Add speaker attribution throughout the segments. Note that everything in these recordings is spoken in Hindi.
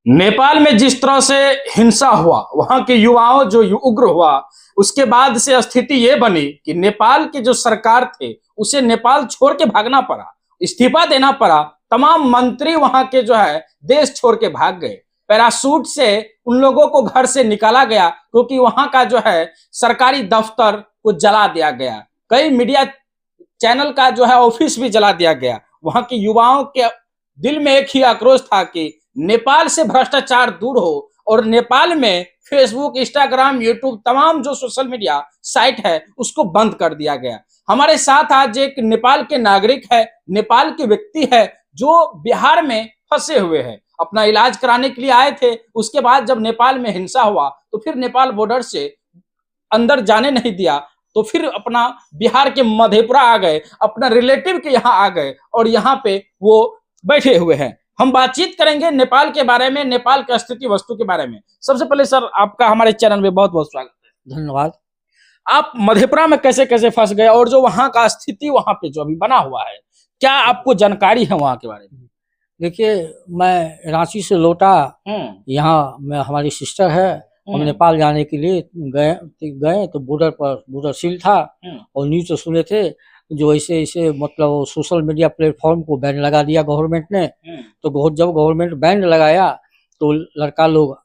Speaker 1: नेपाल में जिस तरह से हिंसा हुआ, वहां के युवाओं जो उग्र हुआ, उसके बाद से स्थिति ये बनी कि नेपाल के जो सरकार थे उसे नेपाल छोड़ के भागना पड़ा, इस्तीफा देना पड़ा। तमाम मंत्री वहां के जो है देश छोड़ के भाग गए। पैराशूट से उन लोगों को घर से निकाला गया क्योंकि वहां का जो है सरकारी दफ्तर को जला दिया गया। कई मीडिया चैनल का जो है ऑफिस भी जला दिया गया। वहां के युवाओं के दिल में एक ही आक्रोश था कि नेपाल से भ्रष्टाचार दूर हो और नेपाल में फेसबुक, इंस्टाग्राम, यूट्यूब तमाम जो सोशल मीडिया साइट है उसको बंद कर दिया गया। हमारे साथ आज एक नेपाल के नागरिक है, नेपाल के व्यक्ति है जो बिहार में फंसे हुए हैं, अपना इलाज कराने के लिए आए थे। उसके बाद जब नेपाल में हिंसा हुआ तो फिर नेपाल बॉर्डर से अंदर जाने नहीं दिया, तो फिर अपना बिहार के मधेपुरा आ गए, अपना रिलेटिव के यहाँ आ गए और यहाँ पे वो बैठे हुए हैं। हम बातचीत करेंगे नेपाल के बारे में, नेपाल की स्थिति वस्तु के बारे में। सबसे पहले सर आपका हमारे चैनल में बहुत बहुत स्वागत है।
Speaker 2: धन्यवाद।
Speaker 1: आप मधेपुरा में कैसे कैसे फंस गए और जो वहां का स्थिति वहां पे जो अभी बना हुआ है, क्या आपको जानकारी है वहां के बारे में?
Speaker 2: देखिए, मैं रांची से लौटा, यहाँ में हमारी सिस्टर है, हम नेपाल जाने के लिए गए तो बॉर्डर पर बॉर्डर सील था और न्यूज तो सुने थे जो ऐसे ऐसे मतलब सोशल मीडिया प्लेटफॉर्म को बैन लगा दिया गवर्नमेंट ने। तो जब गवर्नमेंट बैन लगाया तो लड़का लोग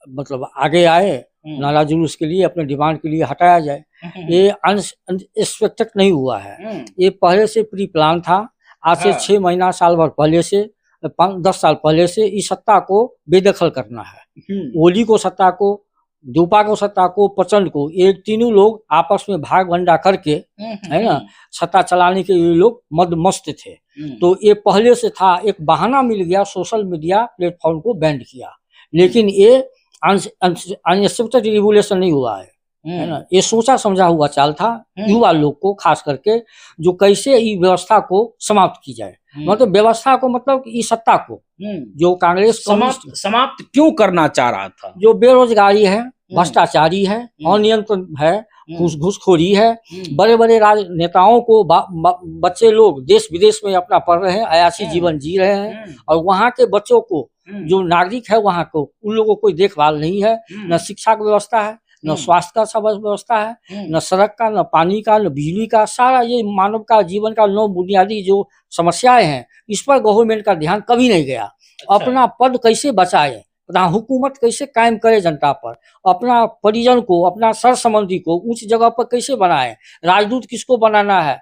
Speaker 2: मतलब आगे आए नारा जुलूस के लिए, अपने डिमांड के लिए हटाया जाए। ये अनएक्सपेक्टेड नहीं हुआ है, ये पहले से प्री प्लान था। आज से 6 महीना साल भर पहले से 10 साल पहले से इस सत्ता को बेदखल करना है। ओली को सत्ता को, दूपा को सत्ता को, प्रचंड को, ये तीनों लोग आपस में भाग भंडा करके है ना सत्ता चलाने के लिए लोग मद मस्त थे। तो ये पहले से था, एक बहाना मिल गया, सोशल मीडिया प्लेटफॉर्म को बैन किया। लेकिन ये अनएक्सेप्टेड रेगुलेशन नहीं हुआ है ना, ये सोचा समझा हुआ चाल था युवा लोग को, खास करके जो कैसे इस व्यवस्था को समाप्त की जाए। मतलब व्यवस्था को, मतलब इस सत्ता को जो कांग्रेस
Speaker 1: समाप्त क्यों करना चाह रहा था?
Speaker 2: जो बेरोजगारी है, भ्रष्टाचारी है, अनियंत्रण है, घूसखोरी है, बड़े बड़े राजनेताओं को बच्चे लोग देश विदेश में अपना पढ़ रहे हैं, अयासी जीवन जी रहे हैं, और वहाँ के बच्चों को जो नागरिक है वहाँ को, उन लोगों को कोई देखभाल नहीं है। न शिक्षा की व्यवस्था है, न स्वास्थ्य का सब व्यवस्था है, न सड़क का, न पानी का, न बिजली का। सारा ये मानव का जीवन का 9 बुनियादी जो समस्याएं हैं, इस पर गवर्नमेंट का ध्यान कभी नहीं गया। अपना पद कैसे बचाए, हुकूमत कैसे कायम करे जनता पर, अपना परिजन को, अपना सर संबंधी को ऊंच जगह पर कैसे बनाए, राजदूत किसको बनाना है,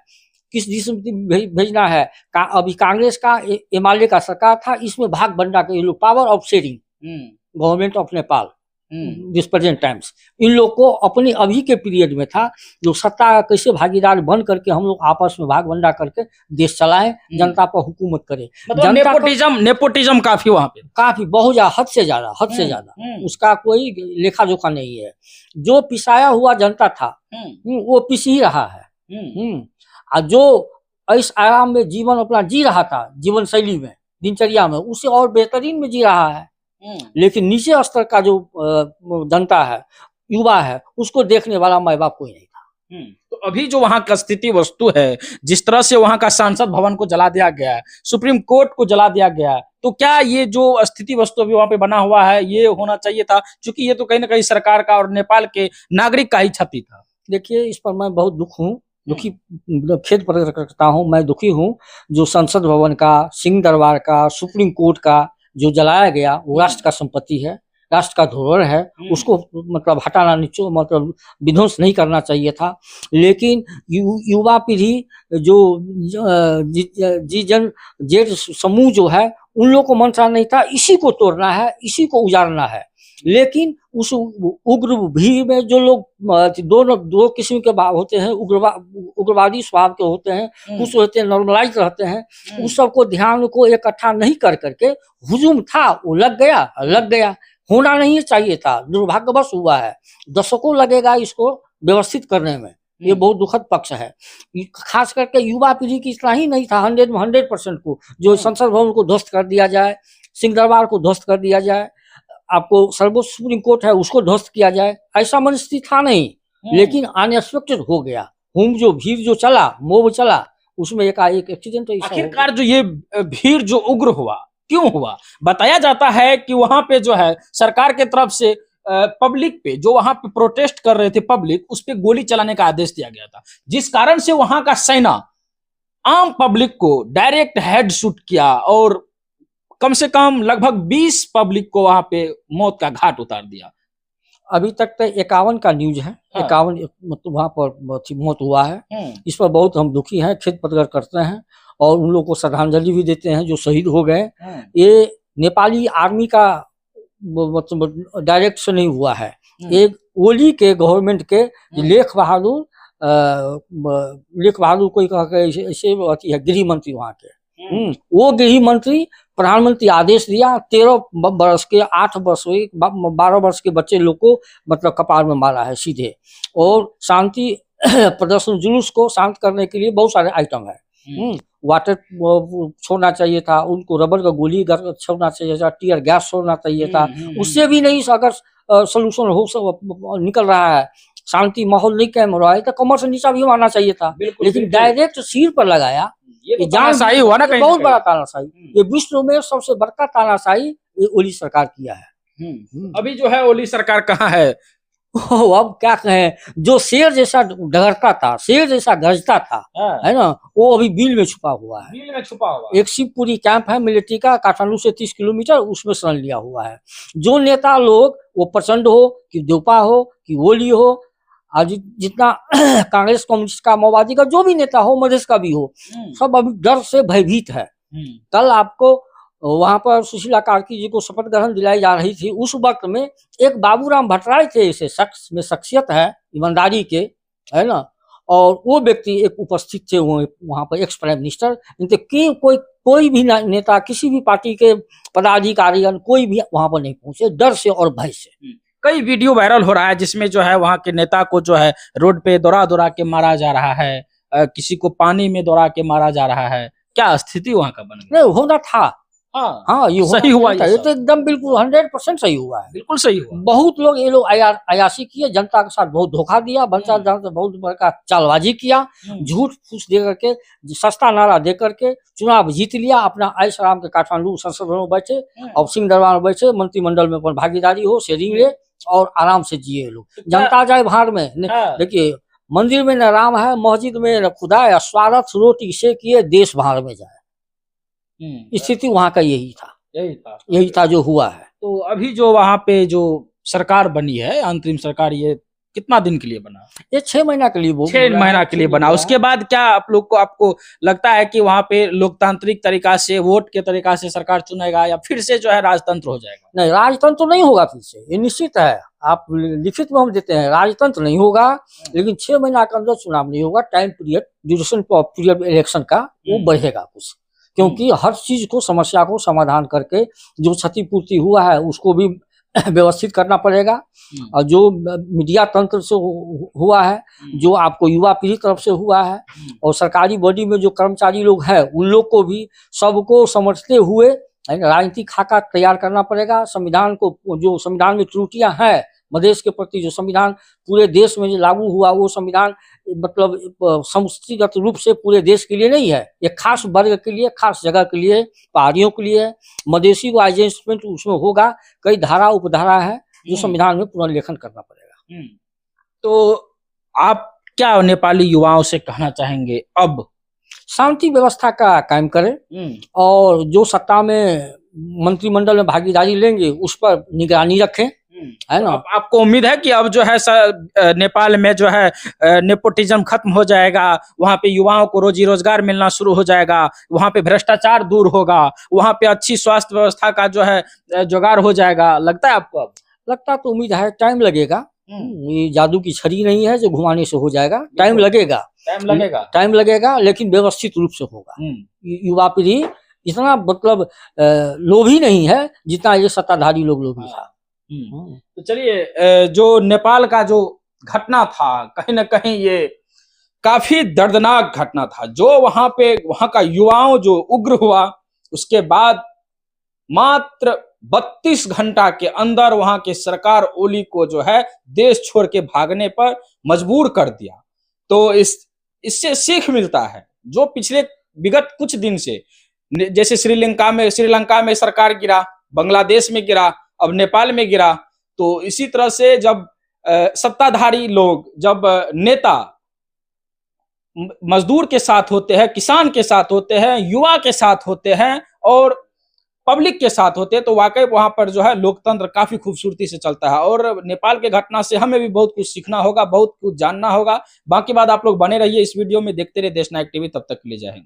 Speaker 2: किस देश में भेजना है। अभी कांग्रेस का एमएलए का सरकार था, इसमें भाग बंटा के ये लोग power of sharing, government of Nepal this present times, इन लोग को अपने अभी के पीरियड में था जो सत्ता कैसे भागीदार बन करके हम लोग आपस में भाग बंटा करके देश चलाएं, जनता पर हुकूमत करे।
Speaker 1: मतलब नेपोटिज्म काफी वहां पे,
Speaker 2: काफी बहुत ज्यादा, हद से ज्यादा उसका कोई लेखा जोखा नहीं है। जो पिसाया हुआ जनता था वो पिस ही रहा है। जो इस आराम में जीवन अपना जी रहा था, जीवन शैली में, दिनचर्या में, उसे और बेहतरीन में जी रहा है। लेकिन नीचे स्तर का जो जनता है, युवा है, उसको देखने वाला माँ बाप कोई नहीं था।
Speaker 1: तो अभी जो वहां का स्थिति वस्तु है, जिस तरह से वहां का संसद भवन को जला दिया गया है, सुप्रीम कोर्ट को जला दिया गया है, तो क्या ये जो स्थिति वस्तु अभी वहां पे बना हुआ है ये होना चाहिए था? क्योंकि ये तो कहीं ना कहीं सरकार का और नेपाल के नागरिक का ही क्षति था।
Speaker 2: देखिए, इस पर मैं बहुत दुखी खेद प्रकट करता हूँ। मैं दुखी हूँ जो संसद भवन का, सिंह दरबार का, सुप्रीम कोर्ट का जो जलाया गया, वो राष्ट्र का संपत्ति है, राष्ट्र का धरोहर है, उसको मतलब हटाना, मतलब विध्वंस नहीं करना चाहिए था। लेकिन युवा पीढ़ी जो जेड समूह जो है, उन लोगों को मनसा नहीं था, इसी को तोड़ना है, इसी को उजाड़ना है। लेकिन उस उग्र भीड़ में जो लोग दो किस्म के होते हैं, उग्रवादी स्वभाव के होते हैं, कुछ होते हैं नॉर्मलाइज रहते हैं, उस सबको ध्यान को इकट्ठा नहीं कर करके हुजूम था, वो लग गया। होना नहीं चाहिए था, दुर्भाग्यवश हुआ है। दशकों लगेगा इसको व्यवस्थित करने में, ये बहुत दुखद पक्ष है। खास करके युवा पीढ़ी की इतना ही नहीं था, 100 में 100% को जो संसद भवन को ध्वस्त कर दिया जाए, सिंह दरबार को ध्वस्त कर दिया जाए, आपको सर्वोच्च सुप्रीम कोर्ट है उसको ध्वस्त किया जाए, ऐसा मनस्थिति था नहीं। लेकिन अनएक्सपेक्टेड हो गया। जो भीड़ जो चला, मोब चला, उसमें एक एक्सीडेंट।
Speaker 1: आखिरकार जो ये भीड़ जो उग्र हुआ, क्यों हुआ? बताया जाता है कि वहां पे जो है सरकार के तरफ से पब्लिक पे, जो वहां पे प्रोटेस्ट कर रहे थे पब्लिक, उस पे गोली चलाने का आदेश दिया गया था, जिस कारण से वहां का सेना आम पब्लिक को डायरेक्ट हेड शूट किया और कम से कम लगभग 20 पब्लिक को वहां पे मौत का घाट उतार दिया।
Speaker 2: अभी तक तो 51 का न्यूज है।
Speaker 1: हाँ।
Speaker 2: 51 मतलब वहां पर मौत हुआ है। इस पर बहुत हम दुखी हैं, खेद प्रकट करते हैं और उन लोगों को श्रद्धांजलि भी देते हैं जो शहीद हो गए। ये नेपाली आर्मी का मतलब डायरेक्ट से नहीं हुआ है। एक ओली के गवर्नमेंट के लेख बहादुर कोई कह के ऐसे है गृह मंत्री वहां के, वो गृह मंत्री प्रधानमंत्री आदेश दिया 13 वर्ष के 8 वर्ष 12 वर्ष के बच्चे लोग को मतलब कपार में मारा है सीधे। और शांति प्रदर्शन जुलूस को शांत करने के लिए बहुत सारे आइटम है। वाटर छोड़ना चाहिए था, उनको रबर का गोली छोड़ना चाहिए था, टीयर गैस छोड़ना चाहिए था, उससे भी नहीं अगर सोल्यूशन हो निकल रहा है, शांति माहौल नहीं कायम हो रहा है तो कमर से नीचा भी मारना चाहिए था, लेकिन डायरेक्ट सिर पर लगाया।
Speaker 1: ये तानाशाही हुआ ना, कहीं
Speaker 2: बहुत बड़ा तानाशाही। ये विश्व में सबसे बड़का तानाशाही ये ओली सरकार किया है।
Speaker 1: अभी जो है ओली सरकार कहाँ है?
Speaker 2: अब क्या कहें, जो शेर जैसा डगरता था, शेर जैसा गरजता था, है ना, वो अभी बिल में छुपा हुआ है।
Speaker 1: बिल में छुपा हुआ
Speaker 2: एक शिवपुरी कैंप है मिलिट्री का, काठमांडू से 30 किलोमीटर, उसमें शरण लिया हुआ है। जो नेता लोग, वो प्रचंड हो कि देवपा हो कि ओली हो, आज जितना कांग्रेस कम्युनिस्ट का माओवादी का जो भी नेता हो, मधेश का भी हो, सब अभी डर से भयभीत है। कल आपको वहां पर सुशीला कार्की जी को शपथ ग्रहण दिलाई जा रही थी, उस वक्त में एक बाबूराम भट्टराय थे, ऐसे शख्स में शख्सियत है ईमानदारी के, है ना, और वो व्यक्ति एक उपस्थित थे वहां पर, एक्स प्राइम मिनिस्टर। कोई भी नेता, किसी भी पार्टी के पदाधिकारी कोई भी वहां पर नहीं पहुंचे, डर से और भय से।
Speaker 1: कई वीडियो वायरल हो रहा है जिसमें जो है वहां के नेता को जो है रोड पे दौड़ा दौड़ा के मारा जा रहा है, किसी को पानी में दौड़ा के मारा जा रहा है। क्या स्थिति वहां का बन गया?
Speaker 2: नहीं, होना था। हाँ, ये
Speaker 1: सही हुआ,
Speaker 2: ये तो एकदम बिल्कुल 100% सही हुआ है।
Speaker 1: बिल्कुल सही हुआ।
Speaker 2: बहुत लोग ये लोग अयाशी किए, जनता के साथ बहुत धोखा दिया, बनता बहुत बड़का चालबाजी किया, झूठ फूस दे करके, सस्ता नारा दे करके चुनाव जीत लिया। अपना ऐश आराम के काठमांडू संसद भवन में बैठे और सिंह दरबार में बैठे, मंत्रिमंडल में अपन भागीदारी हो, शेयरिंग ले और आराम से जिए लोग। जनता जाए भाड़ में। देखिए, मंदिर में न राम है, मस्जिद में न खुदा है, स्वार्थ रोटी से किए देश भाड़ में जाए। स्थिति वहां का यही था जो हुआ है।
Speaker 1: तो अभी जो वहां पे जो सरकार बनी है, अंतरिम सरकार, ये कितना दिन के लिए बना?
Speaker 2: ये 6 महीना के लिए,
Speaker 1: 6 महीना के लिए बना। उसके बाद क्या आप लोग को, आपको लगता है कि वहां पे लोकतांत्रिक तरीका से, वोट के तरीका से सरकार चुनेगा या फिर से जो है राजतंत्र हो जाएगा?
Speaker 2: नहीं, राजतंत्र नहीं होगा फिर से, ये निश्चित है। आप लिखित में हम देते हैं, राजतंत्र नहीं होगा, लेकिन 6 महीना के अंदर चुनाव नहीं होगा। Time period, duration period election का वो बढ़ेगा कुछ, क्योंकि हर चीज को, समस्या को समाधान करके जो क्षतिपूर्ति हुआ है उसको भी व्यवस्थित करना पड़ेगा। और जो मीडिया तंत्र से हुआ है, जो आपको युवा पीढ़ी तरफ से हुआ है, और सरकारी बॉडी में जो कर्मचारी लोग हैं, उन लोग को भी सबको समझते हुए राजनीतिक खाका तैयार करना पड़ेगा। संविधान को, जो संविधान में त्रुटियां हैं मधेश के प्रति, जो संविधान पूरे देश में जो लागू हुआ, वो संविधान मतलब समष्टिगत रूप से पूरे देश के लिए नहीं है, एक खास वर्ग के लिए, खास जगह के लिए, पहाड़ियों के लिए। मधेसी को एडजस्टमेंट उसमें होगा, कई धारा उपधारा है जो संविधान में पुनर्लेखन करना पड़ेगा।
Speaker 1: तो आप क्या नेपाली युवाओं से कहना चाहेंगे? अब
Speaker 2: शांति व्यवस्था का कायम करें और जो सत्ता में मंत्रिमंडल में भागीदारी लेंगे उस पर निगरानी रखें, है ना।
Speaker 1: तो आपको उम्मीद है कि अब जो है नेपाल में जो है नेपोटिज्म खत्म हो जाएगा, वहां पे युवाओं को रोजी रोजगार मिलना शुरू हो जाएगा, वहां पे भ्रष्टाचार दूर होगा, वहां पे अच्छी स्वास्थ्य व्यवस्था का जो है जुगाड़ हो जाएगा? लगता है आपको? अब
Speaker 2: लगता तो उम्मीद है, टाइम लगेगा। ये जादू की छड़ी नहीं है जो घुमाने से हो जाएगा, टाइम लगेगा, लेकिन व्यवस्थित रूप से होगा। युवा पीढ़ी इतना मतलब लोभी नहीं है जितना ये सत्ताधारी लोग लोभी था।
Speaker 1: तो चलिए, जो नेपाल का जो घटना था, कहीं ना कहीं ये काफी दर्दनाक घटना था। जो वहां का युवाओं जो उग्र हुआ, उसके बाद मात्र 32 घंटा के अंदर वहां के सरकार ओली को जो है देश छोड़ के भागने पर मजबूर कर दिया। तो इससे सीख मिलता है, जो पिछले विगत कुछ दिन से जैसे श्रीलंका में सरकार गिरा, बांग्लादेश में गिरा, अब नेपाल में गिरा। तो इसी तरह से जब सत्ताधारी लोग, जब नेता मजदूर के साथ होते हैं, किसान के साथ होते हैं, युवा के साथ होते हैं और पब्लिक के साथ होते हैं, तो वाकई वहां पर जो है लोकतंत्र काफी खूबसूरती से चलता है। और नेपाल के घटना से हमें भी बहुत कुछ सीखना होगा, बहुत कुछ जानना होगा। बाकी बात आप लोग बने रहिए इस वीडियो में, देखते रहिए देश नायक टीवी। तब तक के लिए जय हिंद।